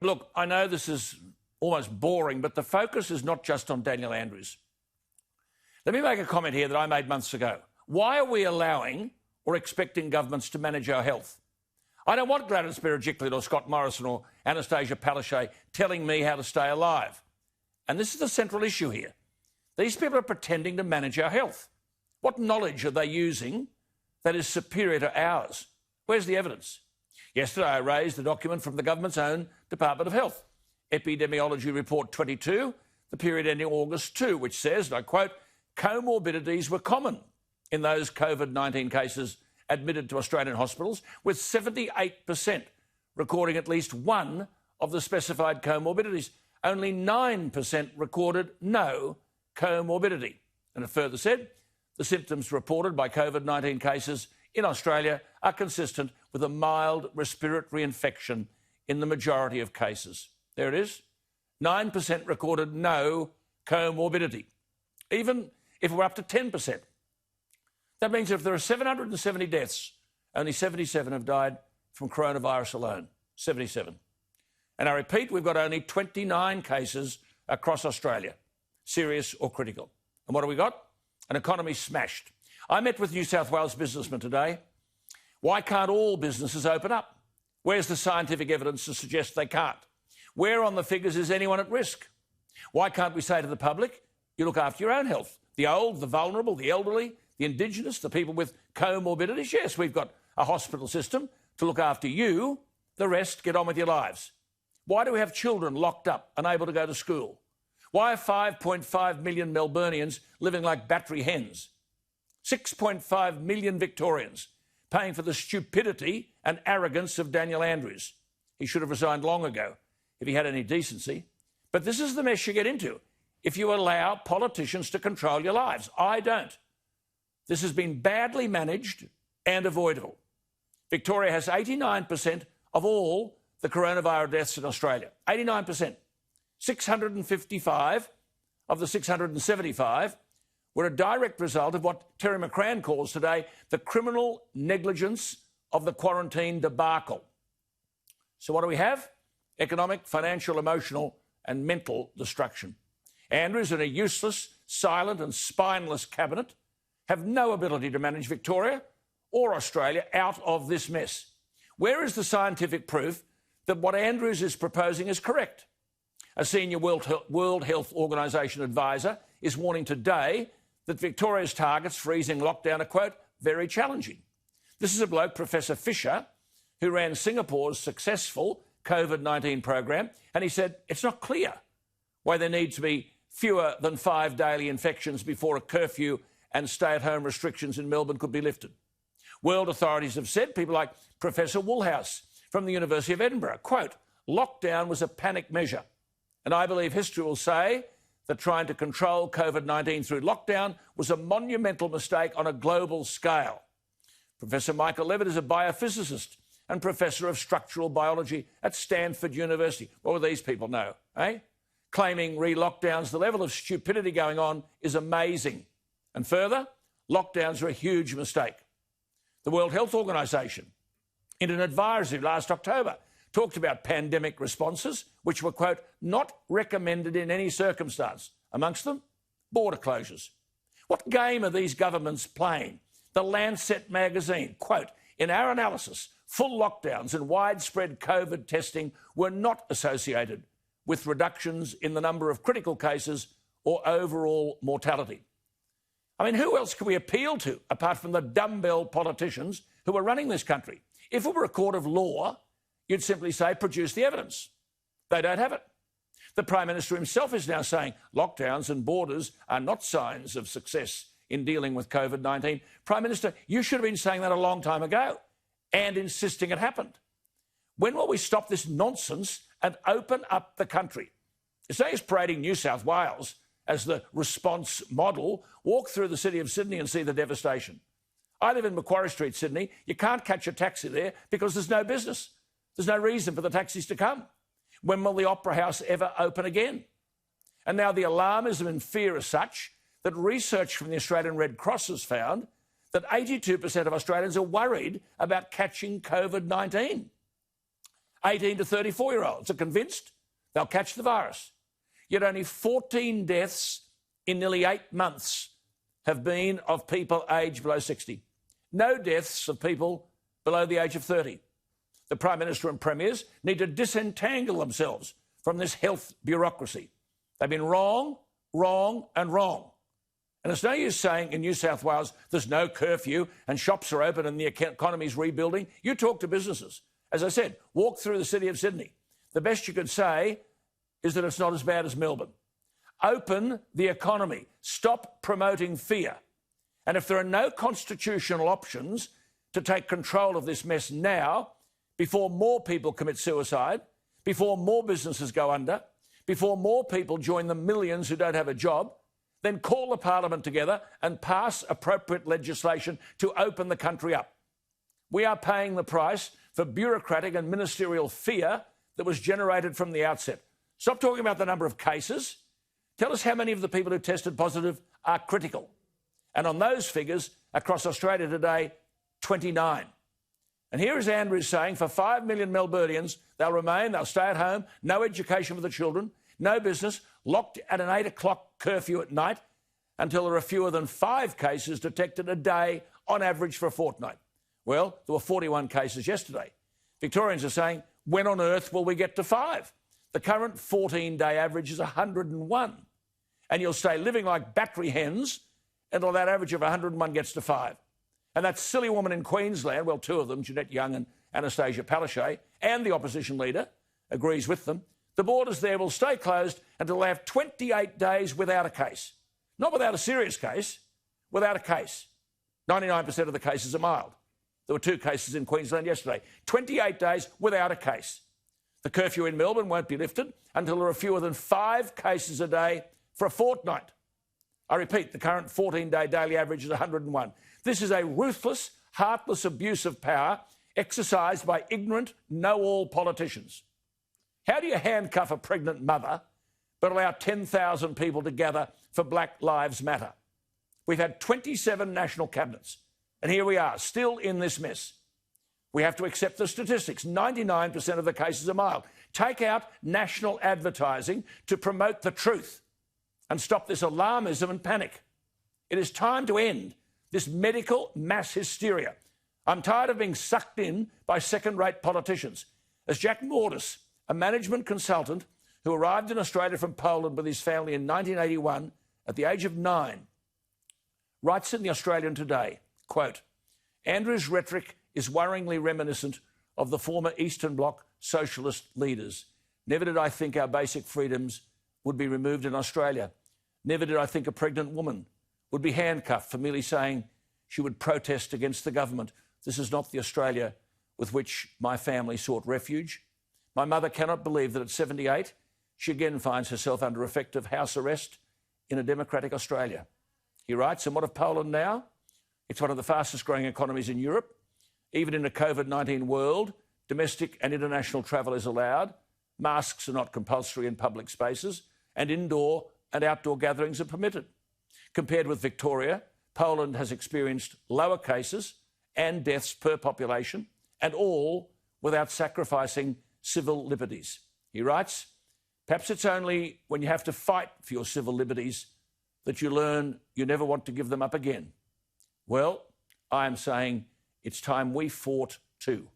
Look, I know this is almost boring, but the focus is not just on Daniel Andrews. Let me make a comment here that I made months ago. Why are we allowing or expecting governments to manage our health? I don't want Gladys Berejiklian or Scott Morrison or Anastasia Palaszczuk telling me how to stay alive. And this is the central issue here. These people are pretending to manage our health. What knowledge are they using that is superior to ours? Where's the evidence? Yesterday I raised a document from the government's own Department of Health, Epidemiology Report 22, the period ending August 2, which says, and I quote, comorbidities were common in those COVID-19 cases admitted to Australian hospitals, with 78% recording at least one of the specified comorbidities. Only 9% recorded no comorbidity. And it further said, the symptoms reported by COVID-19 cases in Australia are consistent with a mild respiratory infection in the majority of cases. There it is. 9% recorded no comorbidity. Even if we're up to 10%. That means if there are 770 deaths, only 77 have died from coronavirus alone. 77. And I repeat, we've got only 29 cases across Australia, serious or critical. And what have we got? An economy smashed. I met with New South Wales businessmen today. Why can't all businesses open up? Where's the scientific evidence to suggest they can't? Where on the figures is anyone at risk? Why can't we say to the public, you look after your own health? The old, the vulnerable, the elderly, the Indigenous, the people with comorbidities. Yes, we've got a hospital system to look after you. The rest, get on with your lives. Why do we have children locked up, unable to go to school? Why are 5.5 million Melburnians living like battery hens? 6.5 million Victorians paying for the stupidity and arrogance of Daniel Andrews. He should have resigned long ago if he had any decency. But this is the mess you get into if you allow politicians to control your lives. I don't. This has been badly managed and avoidable. Victoria has 89% of all the coronavirus deaths in Australia. 89%. 655 of the 675 were a direct result of what Terry McCrann calls today the criminal negligence of the quarantine debacle. So what do we have? Economic, financial, emotional and mental destruction. Andrews and a useless, silent and spineless cabinet have no ability to manage Victoria or Australia out of this mess. Where is the scientific proof that what Andrews is proposing is correct? A senior World Health Organization advisor is warning today that Victoria's targets for easing lockdown are, quote, very challenging. This is a bloke, Professor Fisher, who ran Singapore's successful COVID-19 program, and he said it's not clear why there need to be fewer than 5 daily infections before a curfew and stay-at-home restrictions in Melbourne could be lifted. World authorities have said, people like Professor Woolhouse from the University of Edinburgh, quote, lockdown was a panic measure. And I believe history will say that trying to control COVID-19 through lockdown was a monumental mistake on a global scale. Professor Michael Levitt is a biophysicist and Professor of Structural Biology at Stanford University. What will these people know, eh? Claiming re-lockdowns, the level of stupidity going on is amazing. And further, lockdowns are a huge mistake. The World Health Organization, in an advisory last October, talked about pandemic responses, which were, quote, not recommended in any circumstance. Amongst them, border closures. What game are these governments playing? The Lancet magazine, quote, in our analysis, full lockdowns and widespread COVID testing were not associated with reductions in the number of critical cases or overall mortality. I mean, who else can we appeal to apart from the dumbbell politicians who are running this country? If it were a court of law, you'd simply say, produce the evidence. They don't have it. The Prime Minister himself is now saying lockdowns and borders are not signs of success in dealing with COVID-19. Prime Minister, you should have been saying that a long time ago and insisting it happened. When will we stop this nonsense and open up the country? It's no use parading New South Wales as the response model. Walk through the city of Sydney and see the devastation. I live in Macquarie Street, Sydney. You can't catch a taxi there because there's no business. There's no reason for the taxis to come. When will the Opera House ever open again? And now the alarmism and fear are such that research from the Australian Red Cross has found that 82% of Australians are worried about catching COVID-19. 18 to 34-year-olds are convinced they'll catch the virus. Yet only 14 deaths in nearly 8 months have been of people aged below 60. No deaths of people below the age of 30. The Prime Minister and Premiers need to disentangle themselves from this health bureaucracy. They've been wrong, wrong and wrong. And it's no use saying in New South Wales there's no curfew and shops are open and the economy's rebuilding. You talk to businesses. As I said, walk through the city of Sydney. The best you could say is that it's not as bad as Melbourne. Open the economy. Stop promoting fear. And if there are no constitutional options to take control of this mess now, before more people commit suicide, before more businesses go under, before more people join the millions who don't have a job, then call the Parliament together and pass appropriate legislation to open the country up. We are paying the price for bureaucratic and ministerial fear that was generated from the outset. Stop talking about the number of cases. Tell us how many of the people who tested positive are critical. And on those figures, across Australia today, 29. And here is Andrews saying for 5 million Melburnians, they'll remain, they'll stay at home, no education for the children, no business, locked at an 8 o'clock curfew at night until there are fewer than 5 cases detected a day on average for a fortnight. Well, there were 41 cases yesterday. Victorians are saying, when on earth will we get to 5? The current 14-day average is 101. And you'll stay living like battery hens until that average of 101 gets to 5. And that silly woman in Queensland, well, 2 of them, Jeanette Young and Anastasia Palaszczuk, and the opposition leader, agrees with them. The borders there will stay closed until they have 28 days without a case. Not without a serious case, without a case. 99% of the cases are mild. There were 2 cases in Queensland yesterday. 28 days without a case. The curfew in Melbourne won't be lifted until there are fewer than 5 cases a day for a fortnight. I repeat, the current 14-day daily average is 101. This is a ruthless, heartless abuse of power exercised by ignorant, know-all politicians. How do you handcuff a pregnant mother but allow 10,000 people to gather for Black Lives Matter? We've had 27 national cabinets, and here we are, still in this mess. We have to accept the statistics. 99% of the cases are mild. Take out national advertising to promote the truth and stop this alarmism and panic. It is time to end this medical mass hysteria. I'm tired of being sucked in by second-rate politicians. As Jack Mortis, a management consultant who arrived in Australia from Poland with his family in 1981 at the age of 9, writes in The Australian today, quote, Andrews' rhetoric is worryingly reminiscent of the former Eastern Bloc socialist leaders. Never did I think our basic freedoms would be removed in Australia. Never did I think a pregnant woman would be handcuffed for merely saying she would protest against the government. This is not the Australia with which my family sought refuge. My mother cannot believe that at 78, she again finds herself under effective house arrest in a democratic Australia. He writes, and what of Poland now? It's one of the fastest growing economies in Europe. Even in a COVID-19 world, domestic and international travel is allowed. Masks are not compulsory in public spaces, and indoor and outdoor gatherings are permitted. Compared with Victoria, Poland has experienced lower cases and deaths per population, and all without sacrificing civil liberties. He writes, perhaps it's only when you have to fight for your civil liberties that you learn you never want to give them up again. Well, I am saying it's time we fought too.